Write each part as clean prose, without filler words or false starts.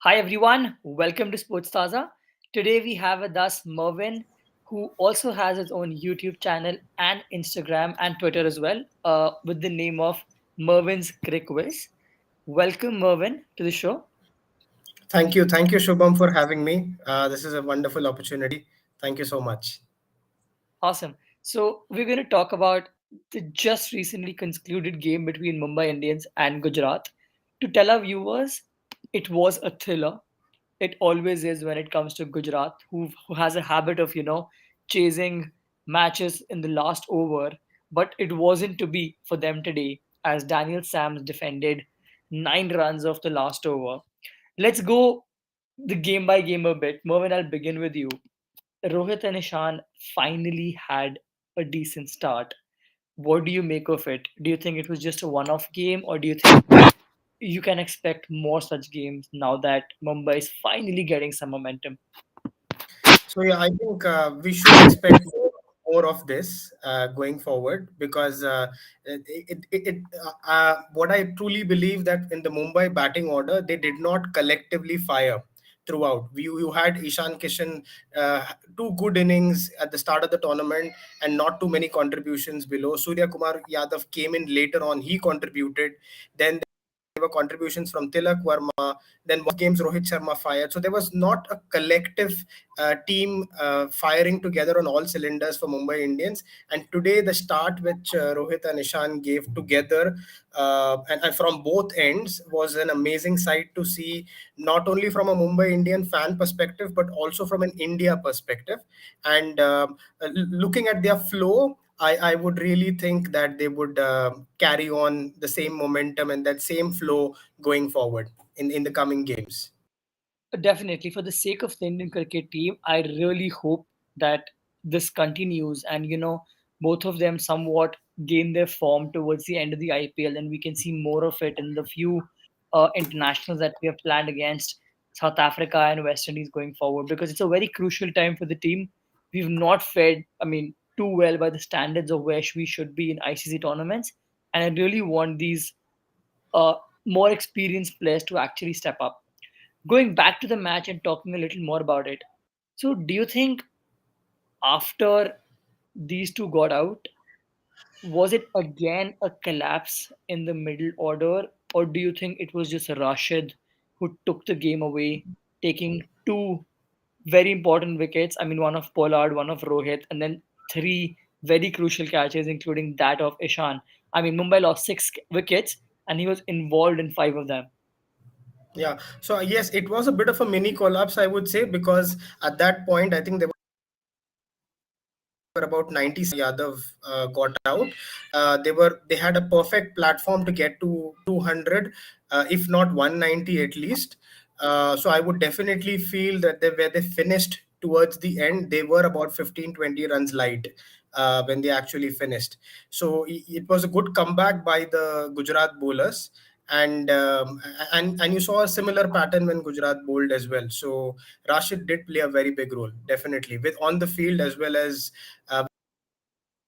Hi everyone, welcome to Sports Taza. Today we have with us Mervin, who also has his own YouTube channel and Instagram and Twitter as well, with the name of Mervin's Crick Quiz. Welcome, Mervin, to the show. Thank you, Shubham, for having me. This is a wonderful opportunity. Thank you so much. Awesome. So we're going to talk about the just recently concluded game between Mumbai Indians and Gujarat. To tell our viewers, it was a thriller. It always is when it comes to Gujarat, who has a habit of, chasing matches in the last over. But it wasn't to be for them today, as Daniel Sams defended 9 runs of the last over. Let's go the game by game a bit. Mervin, I'll begin with you. Rohit and Ishan finally had a decent start. What do you make of it? Do you think it was just a one off game, or do you think you can expect more such games now that Mumbai is finally getting some momentum? So yeah, I think we should expect more of this going forward because what I truly believe that in the Mumbai batting order they did not collectively fire throughout. You had Ishan Kishan, two good innings at the start of the tournament and not too many contributions below. Surya Kumar Yadav came in later on, he contributed. Then there were contributions from Tilak Verma. Then games Rohit Sharma fired. So there was not a collective team firing together on all cylinders for Mumbai Indians. And today the start which Rohit and Ishan gave together and from both ends was an amazing sight to see, not only from a Mumbai Indian fan perspective but also from an India perspective. And looking at their flow, I would really think that they would carry on the same momentum and that same flow going forward in the coming games. Definitely, for the sake of the Indian cricket team, I really hope that this continues and both of them somewhat gain their form towards the end of the IPL, and we can see more of it in the few internationals that we have planned against South Africa and West Indies going forward, because it's a very crucial time for the team. We've not fared, too well by the standards of where we should be in ICC tournaments, and I really want these uh, more experienced players to actually step up. Going back to the match and talking a little more about it. So, do you think after these two got out, was it again a collapse in the middle order, or do you think it was just Rashid who took the game away, taking two very important wickets? I mean, one of Pollard, one of Rohit, and then three very crucial catches, including that of Ishan. I mean, Mumbai lost 6 wickets, and he was involved in 5 of them. Yeah. So yes, it was a bit of a mini collapse, I would say, because at that point, I think there were about 90 Yadav got out. They had a perfect platform to get to 200, if not 190 at least. So I would definitely feel that where they finished towards the end, they were about 15-20 runs light when they actually finished. So it was a good comeback by the Gujarat bowlers. And you saw a similar pattern when Gujarat bowled as well. So Rashid did play a very big role, definitely, with on the field as well as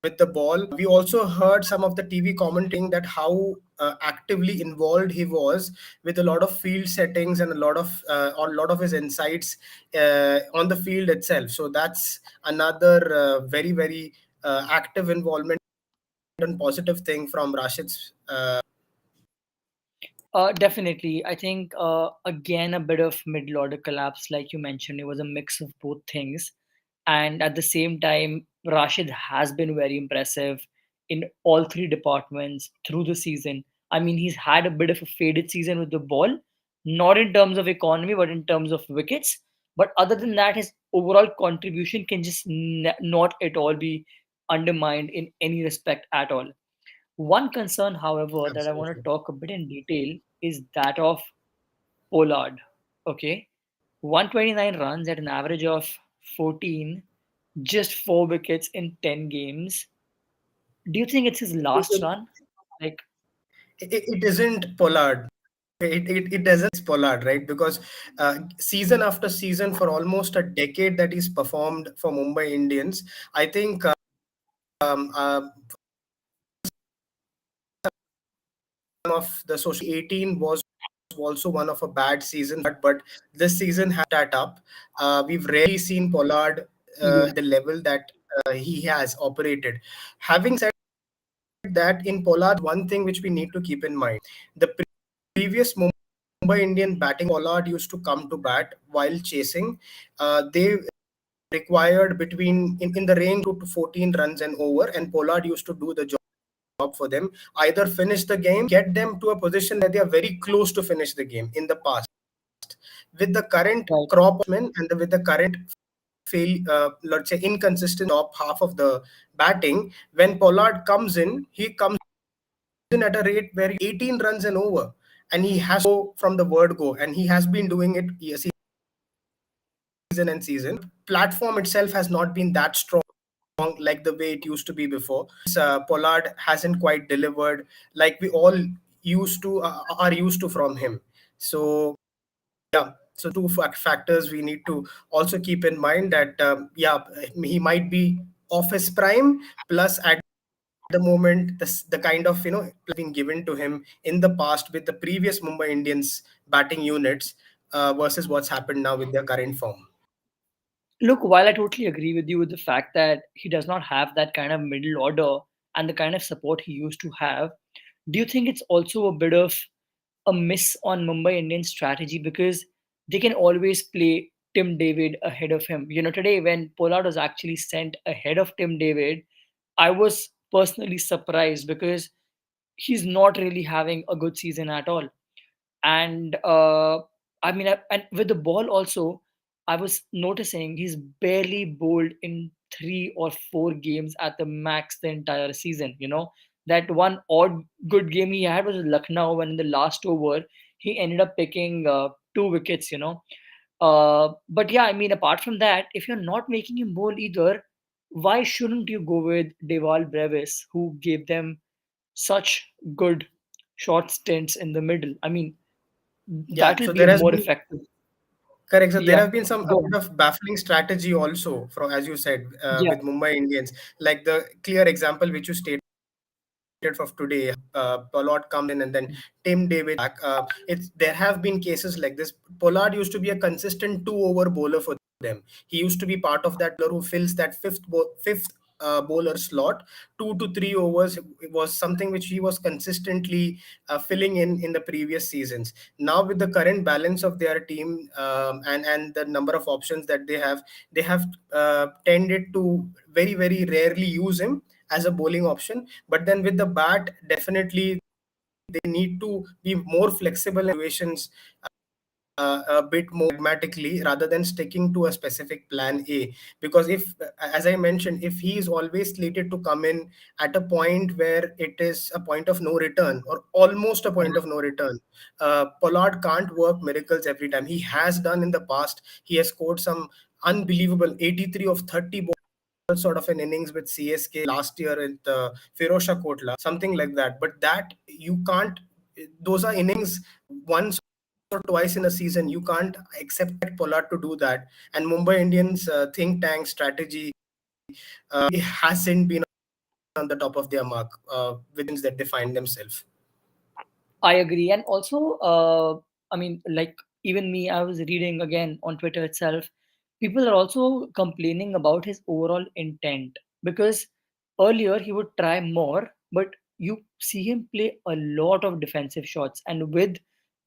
with the ball. We also heard some of the TV commenting that how actively involved he was with a lot of field settings and a lot of his insights on the field itself. So that's another very active involvement and positive thing from Rashid's. Definitely. I think, again, a bit of middle order collapse, like you mentioned. It was a mix of both things. And at the same time, Rashid has been very impressive in all three departments through the season. I mean, he's had a bit of a faded season with the ball, not in terms of economy, but in terms of wickets. But other than that, his overall contribution can just not at all be undermined in any respect at all. One concern, however, that I want to Absolutely. talk a bit in detail is that of Pollard. Okay, 129 runs at an average of 14, just 4 wickets in 10 games. Do you think it's his It, last it, run? Like, it isn't Pollard. It doesn't Pollard, right? Because season after season for almost a decade that he's performed for Mumbai Indians, I think um, uh, of the social 18 was also one of a bad season for Pollard, but this season has that up. We've rarely seen Pollard Yeah, at the level that he has operated. Having said that, in Pollard, one thing which we need to keep in mind: the previous Mumbai Indian batting Pollard used to come to bat while chasing. They required in the range to 14 runs and over, and Pollard used to do the job for them. Either finish the game, get them to a position where they are very close to finish the game in the past. With the current right. crop and with the current let's say inconsistent top half of the batting, when Pollard comes in, he comes in at a rate where 18 runs and over, and he has to go from the word go, and he has been doing it season and season. Platform itself has not been that strong like the way it used to be before. Pollard hasn't quite delivered like we all are used to from him. So yeah, so two factors we need to also keep in mind that yeah, he might be off his prime. Plus, at the moment, the kind of been given to him in the past with the previous Mumbai Indians batting units versus what's happened now with their current form. Look, while I totally agree with you with the fact that he does not have that kind of middle order and the kind of support he used to have, do you think it's also a bit of a miss on Mumbai Indians strategy because they can always play Tim David ahead of him? Today when Pollard was actually sent ahead of Tim David, I was personally surprised because he's not really having a good season at all. And and with the ball also, I was noticing he's barely bowled in 3 or 4 games at the max the entire season. That one odd good game he had was Lucknow when in the last over he ended up picking 2 wickets. But yeah, I mean, apart from that, if you're not making him bowl either, why shouldn't you go with Deval Brevis, who gave them such good short stints in the middle? I mean, Yeah, that will so be a there has more been effective. correct. So there Yeah, have been some a go bit on. of baffling strategy also from, as you said, Yeah, with Mumbai Indians. Like the clear example which you stated of today, Pollard comes in and then Tim David back. It's there have been cases like this. Pollard used to be a consistent two-over bowler for them. He used to be part of that bowler who fills that fifth bowler slot. 2 to 3 overs was something which he was consistently filling in the previous seasons. Now with the current balance of their team and the number of options that they have tended to very rarely use him as a bowling option. But then with the bat, definitely they need to be more flexible in situations, a bit more pragmatically rather than sticking to a specific plan A. Because if, as I mentioned, if he is always slated to come in at a point where it is a point of no return or almost a point of no return, Pollard can't work miracles every time. He has done in the past. He has scored some unbelievable 83 of 30 sort of an innings with CSK last year at Firosha Kotla, something like that. But that you can't, those are innings once or twice in a season. You can't expect Pollard to do that. And Mumbai Indians think tank strategy hasn't been on the top of their mark within that they find themselves. I agree. And also, I mean, like even me, I was reading again on Twitter itself. People are also complaining about his overall intent because earlier he would try more, but you see him play a lot of defensive shots. And with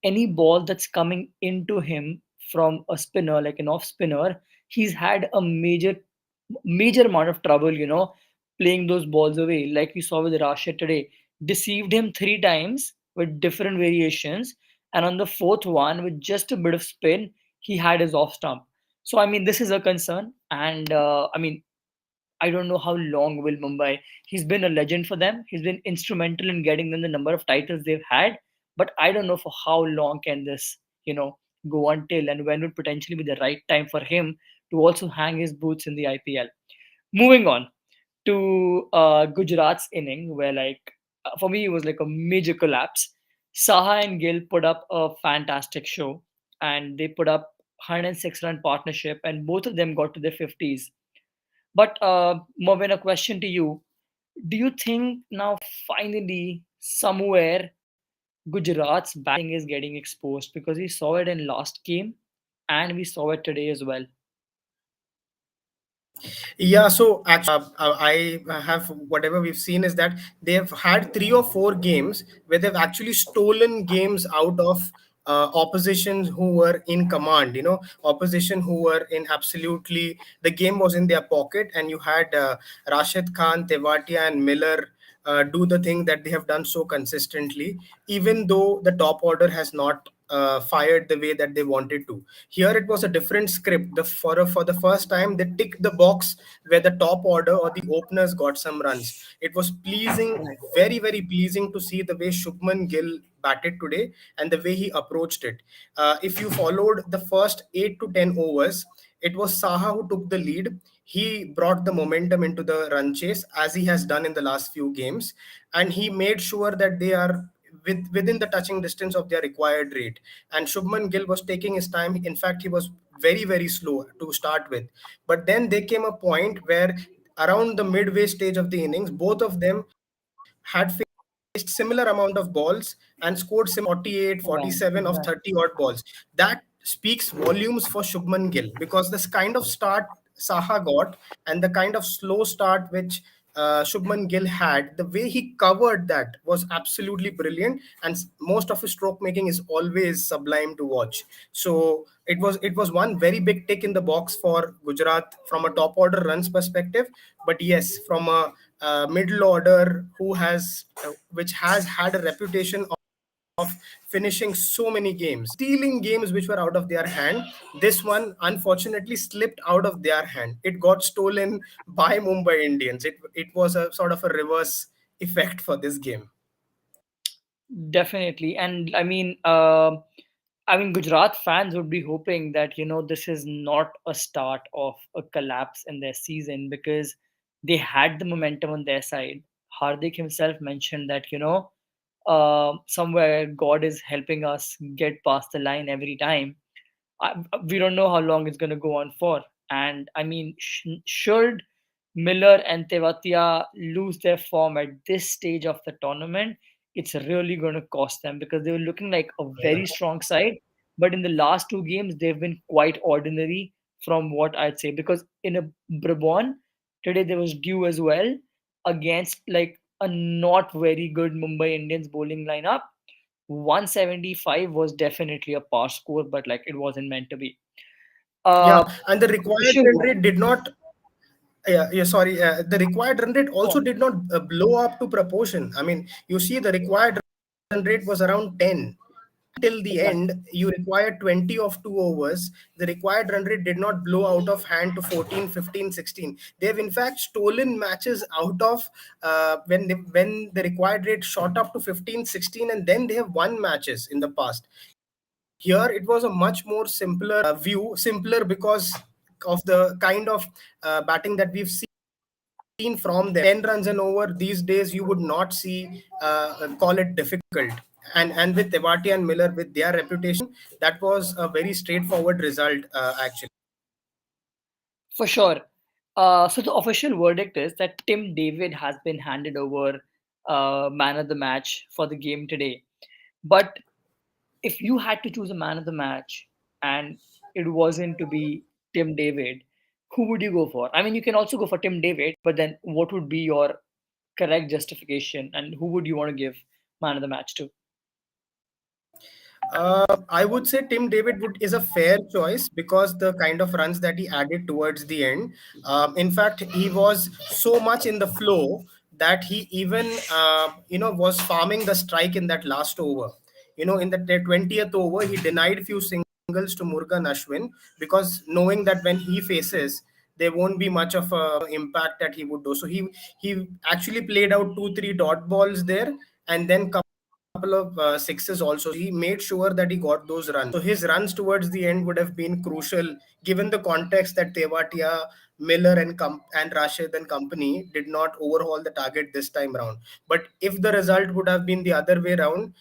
any ball that's coming into him from a spinner, like an off spinner, he's had a major amount of trouble, playing those balls away. Like we saw with Rashid today, deceived him 3 times with different variations, and on the fourth one, with just a bit of spin, he had his off stump. So I mean, this is a concern, and I mean, I don't know how long will Mumbai. He's been a legend for them. He's been instrumental in getting them the number of titles they've had, but I don't know for how long can this, go until, and when would potentially be the right time for him to also hang his boots in the IPL. Moving on to Gujarat's inning, where for me it was like a major collapse. Saha and Gill put up a fantastic show, and they put up 106-run partnership, and both of them got to their 50s. But Mervin, a question to you: do you think now finally somewhere Gujarat's batting is getting exposed because we saw it in last game and we saw it today as well. Yeah, so actually, I have whatever we've seen is that they have had 3 or 4 games where they've actually stolen games out of oppositions who were in command. Opposition who were in absolutely the game was in their pocket, and you had Rashid Khan, Tewatia, and Miller. Do the thing that they have done so consistently, even though the top order has not fired the way that they wanted to. Here it was a different script. For the first time, they ticked the box where the top order or the openers got some runs. It was pleasing, Right. very very pleasing to see the way Shubman Gill batted today and the way he approached it. If you followed the first 8 to 10 overs, it was Saha who took the lead. He brought the momentum into the run chase as he has done in the last few games, and he made sure that they are within the touching distance of their required rate. And Shubman Gill was taking his time. In fact, he was very, very slow to start with. But then there came a point where around the midway stage of the innings, both of them had faced similar amount of balls and scored similar 48, Right. 47 of 30 Exactly. odd balls. That speaks volumes for Shubman Gill, because this kind of start Saha got and the kind of slow start which Shubman Gill had, the way he covered that was absolutely brilliant, and most of his stroke making is always sublime to watch. So it was one very big tick in the box for Gujarat from a top order runs perspective. But yes, from a middle order who has which has had a reputation of finishing so many games, stealing games which were out of their hand. This one unfortunately slipped out of their hand. It got stolen by Mumbai Indians. It was a sort of a reverse effect for this game. Definitely. And I mean, Gujarat fans would be hoping that, this is not a start of a collapse in their season because they had the momentum on their side. Hardik himself mentioned that, somewhere God is helping us get past the line every time. We don't know how long it's going to go on for. And I mean, should Miller and Tewatia lose their form at this stage of the tournament, it's really going to cost them because they were looking like a very strong side. But in the last two games, they've been quite ordinary from what I'd say. Because in a Brabon, today there was due as well against like a not very good Mumbai Indians bowling lineup. 175 was definitely a pass score, but like it wasn't meant to be. Yeah, Uh, and the required official run word. rate did not. Yeah, sorry. The required run rate Go also on. did not blow up to proportion. I mean, you see, the required run rate was around 10. Until the end, Exactly. you required 20 of 2 overs. The required run rate did not blow out of hand to 14, 15, 16. They have in fact stolen matches out of when the required rate shot up to 15, 16, and then they have won matches in the past. Here it was a much more simpler view, simpler because of the kind of batting that we've seen from them. 10 runs and over these days you would not see call it difficult. And with Tewati and Miller, with their reputation, that was a very straightforward result, actually. For sure. So the official verdict is that Tim David has been handed over man of the match for the game today. But if you had to choose a man of the match and it wasn't to be Tim David, who would you go for? I mean, you can also go for Tim David, but then what would be your correct justification and who would you want to give man of the match to? I would say Tim David would is a fair choice because the kind of runs that he added towards the end. In fact, he was so much in the flow that he even was farming the strike in that last over. In the 20th over, he denied few singles to Murugan Ashwin because knowing that when he faces, there won't be much of a impact that he would do. So he actually played out 2 3 dot balls there, and then couple of sixes also. So he made sure that he got those runs. So his runs towards the end would have been crucial, given the context that Tewatia, Miller, and Rashid and company did not overhaul the target this time round. But if the result would have been the other way round,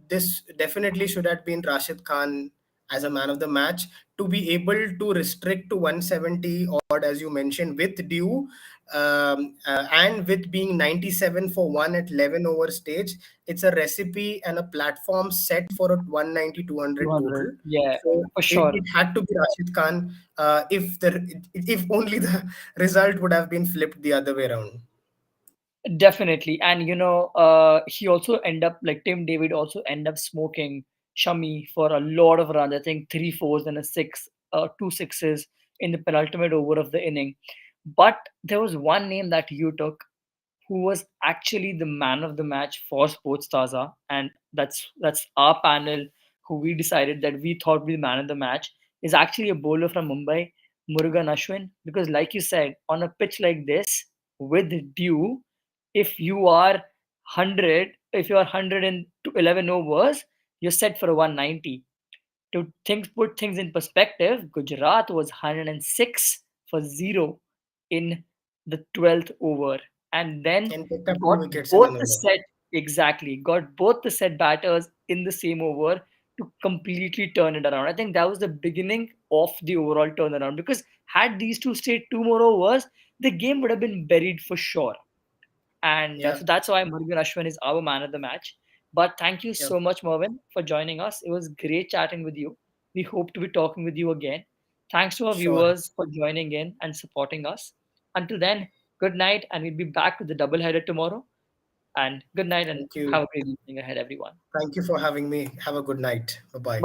this definitely should have been Rashid Khan as a man of the match, to be able to restrict to 170 odd, as you mentioned, with due, and with being 97 for one at 11 over stage. It's a recipe and a platform set for a 190 200 200. total. Yeah, So for it sure. had to be Rashid Khan, if only the result would have been flipped the other way around. Definitely. And he also end up like Tim David also end up smoking Shami for a lot of runs. I think three fours and a six, two sixes in the penultimate over of the inning. But there was one name that you took who was actually the man of the match for Sports Taza, and that's our panel who we decided that we thought would be the man of the match is actually a bowler from Mumbai, Murugan Ashwin. Because, like you said, on a pitch like this with dew, if you are 100, if you are 111 overs, you're set for a 190. To put things in perspective, Gujarat was 106 for 0 in the 12th over, and then And picked up two got wickets in both an the over. set exactly got both the set batters in the same over to completely turn it around. I think that was the beginning of the overall turnaround, because had these two stayed two more overs, the game would have been buried for sure. And Yeah, so that's why Murugan Ashwin is our man of the match. But thank you yeah, so much, Mervin, for joining us. It was great chatting with you. We hope to be talking with you again. Thanks to our sure. viewers for joining in and supporting us. Until then, good night, and we'll be back with the double header tomorrow. And good night, and Thank you. have a great evening ahead, everyone. Thank you for having me. Have a good night. Bye bye. Bye